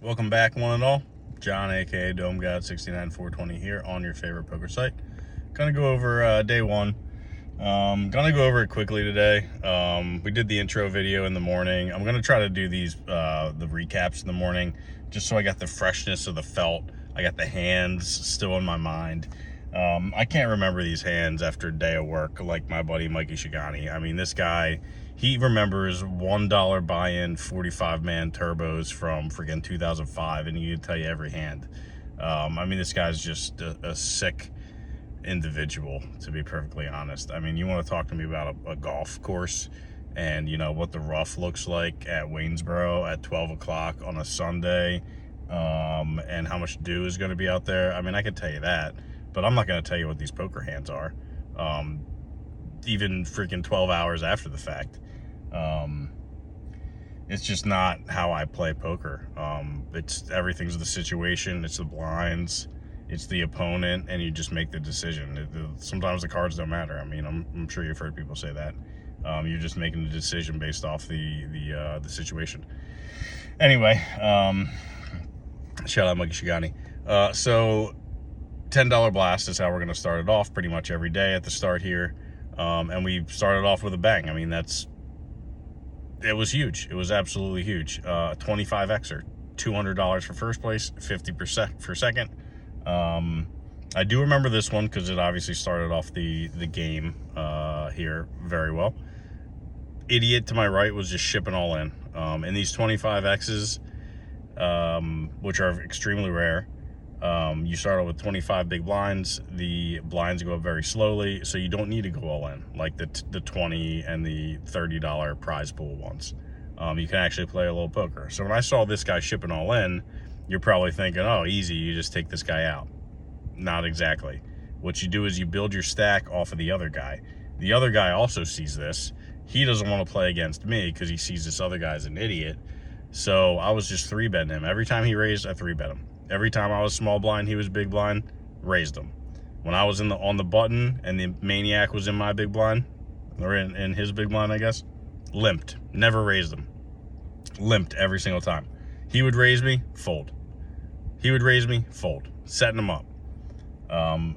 Welcome back, one and all. John, aka Dome God 69420 here on your favorite poker site. Gonna go over day one. Gonna go over it quickly today. We did the intro video in the morning. I'm gonna try to do these the recaps in the morning, just so I got the freshness of the felt. I got the hands still in my mind. I can't remember these hands after a day of work like my buddy Mikey Shigani. I mean, this guy, he remembers $1 buy-in 45-man turbos from freaking 2005, and he can tell you every hand. I mean, this guy's just a sick individual, to be perfectly honest. I mean, you want to talk to me about a golf course and, you know, what the rough looks like at Waynesboro at 12 o'clock on a Sunday, and how much dew is going to be out there. I mean, I can tell you that. But I'm not going to tell you what these poker hands are, even freaking 12 hours after the fact. It's just not how I play poker. Everything's the situation, it's the blinds, it's the opponent, and you just make the decision. Sometimes the cards don't matter. I mean, I'm sure you've heard people say that. You're just making the decision based off the situation. Anyway, shout out Mikey Shigani. So $10 blast is how we're going to start it off pretty much every day at the start here. And we started off with a bang. I mean, it was huge. It was absolutely huge. 25xer, $200 for first place, 50% for second. I do remember this one because it obviously started off the game here very well. Idiot to my right was just shipping all in. And these 25x's, which are extremely rare, you start out with 25 big blinds. The blinds go up very slowly, so you don't need to go all in like the 20 and the $30 prize pool ones. You can actually play a little poker. So when I saw this guy shipping all in, you're probably thinking, oh, easy, you just take this guy out. Not exactly. What you do is you build your stack off of the other guy. The other guy also sees this. He doesn't want to play against me because he sees this other guy's an idiot. So I was just 3-betting him. Every time he raised, I 3-bet him. Every time I was small blind, he was big blind, raised him. When I was on the button and the maniac was in my big blind, or in his big blind, I guess, limped. Never raised him. Limped every single time. He would raise me, fold. He would raise me, fold. Setting him up.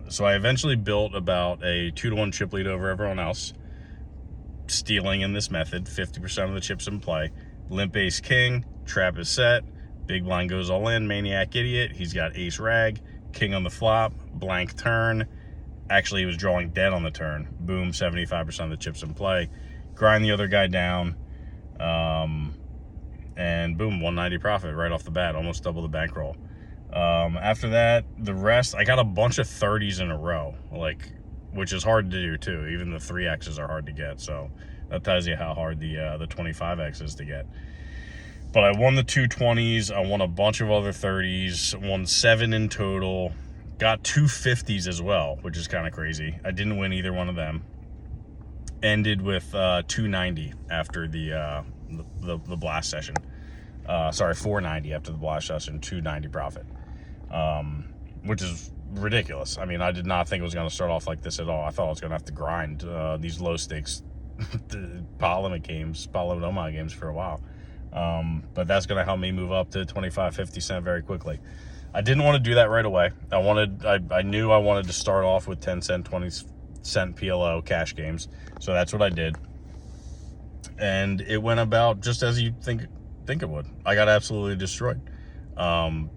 So I eventually built about a 2-to-1 chip lead over everyone else, stealing in this method, 50% of the chips in play. Limp ace king, trap is set. Big blind goes all in, maniac idiot. He's got ace rag, king on the flop, blank turn. Actually, he was drawing dead on the turn. Boom, 75% of the chips in play. Grind the other guy down. And boom, 190 profit right off the bat, almost double the bankroll. After that, the rest, I got a bunch of 30s in a row, which is hard to do too. Even the 3Xs are hard to get. So that tells you how hard the 25X is to get. But I won the 220s, I won a bunch of other 30s, won 7 in total, got 2 50s as well, which is kind of crazy. I didn't win either one of them. Ended with 290 after the blast session. Sorry, 490 after the blast session, 290 profit, which is ridiculous. I mean, I did not think it was going to start off like this at all. I thought I was going to have to grind these low stakes pot limit games, pot limit OMA games for a while. But that's going to help me move up to 25, 50 cent very quickly. I didn't want to do that right away. I knew I wanted to start off with 10 cent, 20 cent PLO cash games. So that's what I did. And it went about just as you think it would. I got absolutely destroyed. I'm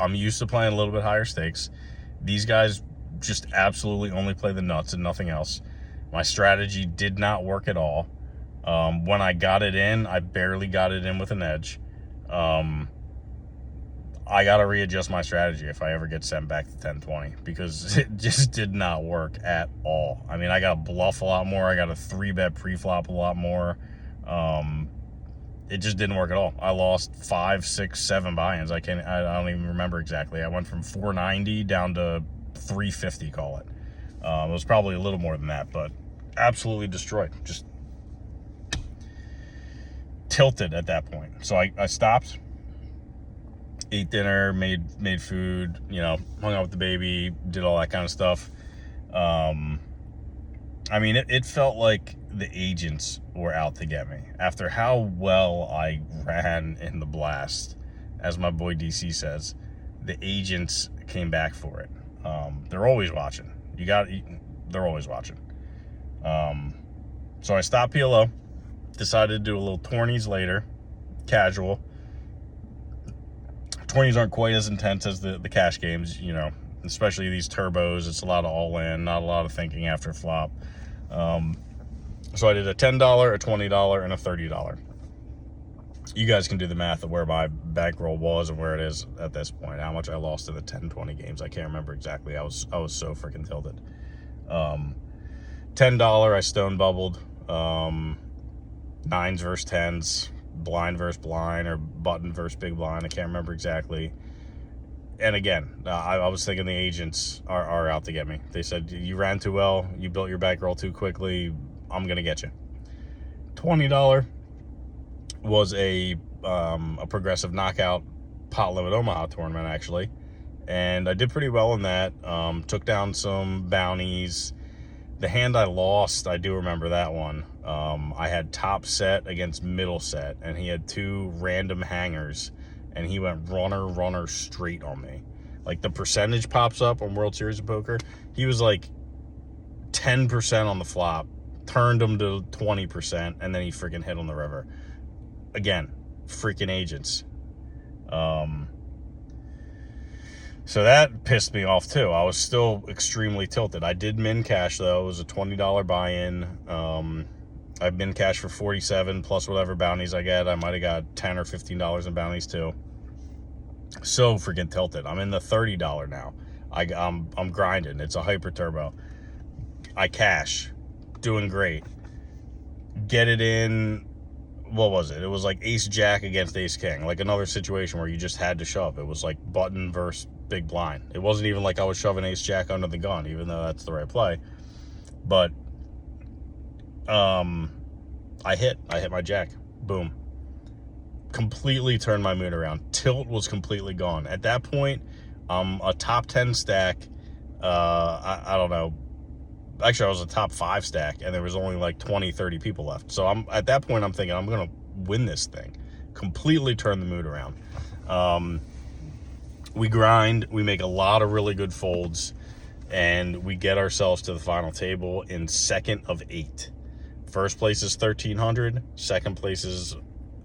used to playing a little bit higher stakes. These guys just absolutely only play the nuts and nothing else. My strategy did not work at all. When I got it in, I barely got it in with an edge. I got to readjust my strategy if I ever get sent back to 10-20 because it just did not work at all. I mean, I got to bluff a lot more. I got to 3-bet pre-flop a lot more. It just didn't work at all. I lost 5, 6, 7 buy-ins. I don't even remember exactly. I went from 490 down to 350, call it. It was probably a little more than that, but absolutely destroyed. Just tilted at that point. So I stopped, ate dinner, made food, hung out with the baby, did all that kind of stuff. I mean, it felt like the agents were out to get me after how well I ran in the blast as my boy DC says, the agents came back for it. They're always watching. They're always watching. So I stopped PLO, decided to do a little tourneys later, casual. Tourneys aren't quite as intense as the cash games, you know, especially these turbos. It's a lot of all in, not a lot of thinking after flop. So I did a $10, a $20, and a $30. You guys can do the math of where my bankroll was and where it is at this point. How much I lost in the 10, 20 games. I can't remember exactly. I was so freaking tilted. $10, I stone bubbled. Nines versus tens, blind versus blind, or button versus big blind. I can't remember exactly. And again, I was thinking the agents are out to get me. They said, you ran too well. You built your bankroll too quickly. I'm going to get you. $20 was a progressive knockout pot limit Omaha tournament, actually. And I did pretty well in that. Took down some bounties. The hand I lost, I do remember that one. I had top set against middle set, and he had two random hangers, and he went runner straight on me. Like, the percentage pops up on World Series of Poker. He was like 10% on the flop, turned him to 20%, and then he freaking hit on the river. Again, freaking agents. So that pissed me off too. I was still extremely tilted. I did min cash though. It was a $20 buy-in. I've min cash for 47 plus whatever bounties I get. I might have got $10 or $15 in bounties too. So freaking tilted. I'm in the $30 now. I'm grinding. It's a hyper turbo. I cash, doing great. Get it in. What was it? It was like ace jack against ace king, like another situation where you just had to shove. It was like button versus big blind. It wasn't even like I was shoving ace jack under the gun, even though that's the right play. But I hit my jack. Boom. Completely turned my mood around. Tilt was completely gone. At that point, a top 10 stack. I don't know. Actually, I was a top 5 stack, and there was only like 20, 30 people left. So at that point, I'm thinking I'm going to win this thing. Completely turn the mood around. We grind. We make a lot of really good folds, and we get ourselves to the final table in second of 8. First place is 1,300. Second place is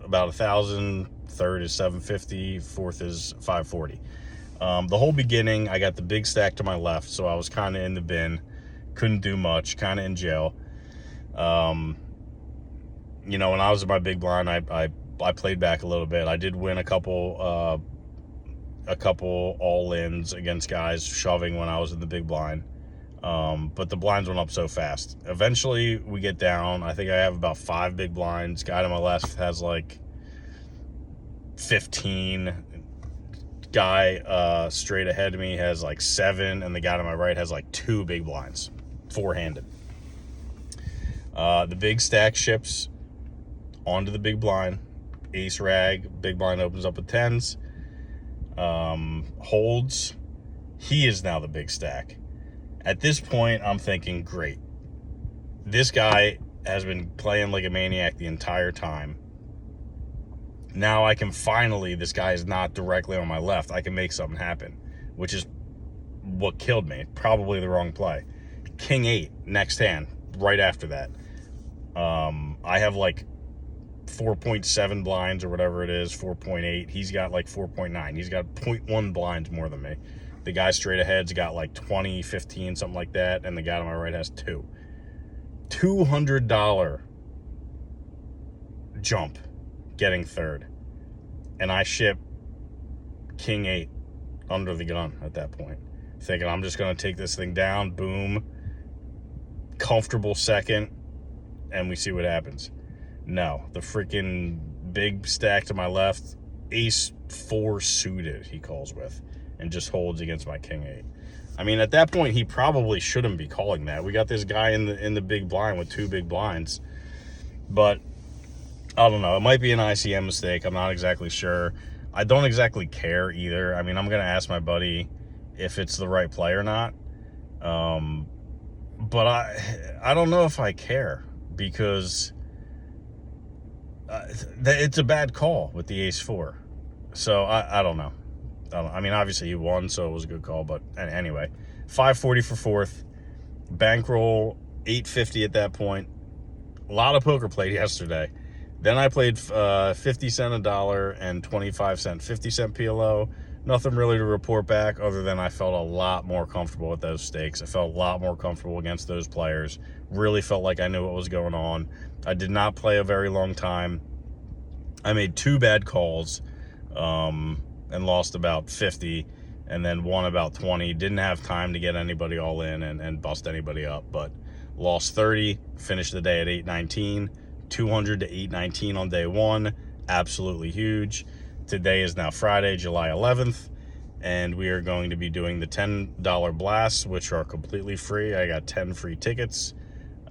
about 1,000. Third is 750. Fourth is 540. The whole beginning, I got the big stack to my left, so I was kind of in the bin. Couldn't do much, kind of in jail. You know, when I was in my big blind, I played back a little bit. I did win a couple all-ins against guys shoving when I was in the big blind. But the blinds went up so fast. Eventually, we get down. I think I have about 5 big blinds. Guy to my left has like 15. Guy straight ahead of me has like 7, and the guy to my right has like 2 big blinds. 4-handed. The big stack ships onto the big blind. Ace rag. Big blind opens up with 10s. Holds. He is now the big stack. At this point, I'm thinking, great. This guy has been playing like a maniac the entire time. Now I can finally, this guy is not directly on my left. I can make something happen, which is what killed me. Probably the wrong play. King 8, next hand, right after that. I have like 4.7 blinds or whatever it is, 4.8. He's got like 4.9. He's got 0.1 blinds more than me. The guy straight ahead's got like 20, 15, something like that, and the guy to my right has 2. $200 jump getting third. And I ship King 8 under the gun at that point. Thinking I'm just going to take this thing down, boom, comfortable second, and we see what happens. No, the freaking big stack to my left, ace 4 suited, he calls with, and just holds against my King 8. I mean, at that point, he probably shouldn't be calling that. We got this guy in the big blind with 2 big blinds, but I don't know. It might be an ICM mistake. I'm not exactly sure. I don't exactly care either. I mean, I'm going to ask my buddy if it's the right play or not. But I don't know if I care, because it's a bad call with the ace 4. So I don't know. I mean, obviously he won, so it was a good call. But anyway, 540 for fourth. Bankroll 850 at that point. A lot of poker played yesterday. Then I played 50 cent a dollar and 25 cent 50 cent PLO. Nothing really to report back other than I felt a lot more comfortable with those stakes. I felt a lot more comfortable against those players. Really felt like I knew what was going on. I did not play a very long time. I made 2 bad calls and lost about 50 and then won about 20. Didn't have time to get anybody all in and bust anybody up, but lost 30, finished the day at 819, 200 to 819 on day 1. Absolutely huge. Today is now Friday, July 11th, and we are going to be doing the $10 blasts, which are completely free. I got 10 free tickets.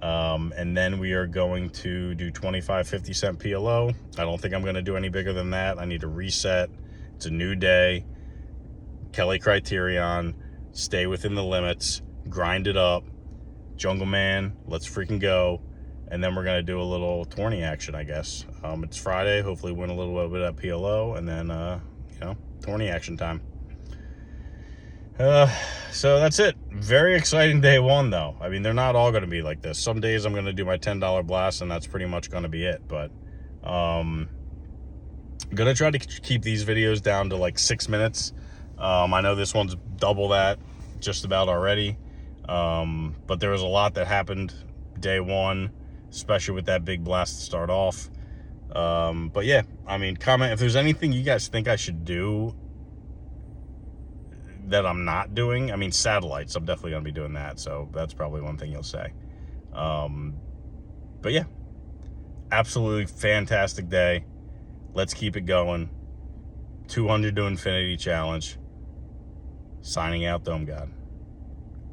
And then we are going to do 25, 50 cent PLO. I don't think I'm going to do any bigger than that. I need to reset. It's a new day. Kelly criterion. Stay within the limits. Grind it up. Jungle Man, let's freaking go. And then we're going to do a little tourney action, I guess. It's Friday. Hopefully win a little bit of PLO. And then, tourney action time. So that's it. Very exciting day 1, though. I mean, they're not all going to be like this. Some days I'm going to do my $10 blast, and that's pretty much going to be it. But I'm going to try to keep these videos down to like 6 minutes. I know this one's double that just about already. But there was a lot that happened day 1, especially with that big blast to start off. But yeah, I mean, comment if there's anything you guys think I should do that I'm not doing. I mean, satellites, I'm definitely going to be doing that. So that's probably one thing you'll say. But yeah, absolutely fantastic day. Let's keep it going. 200 to infinity challenge. Signing out, Dome God.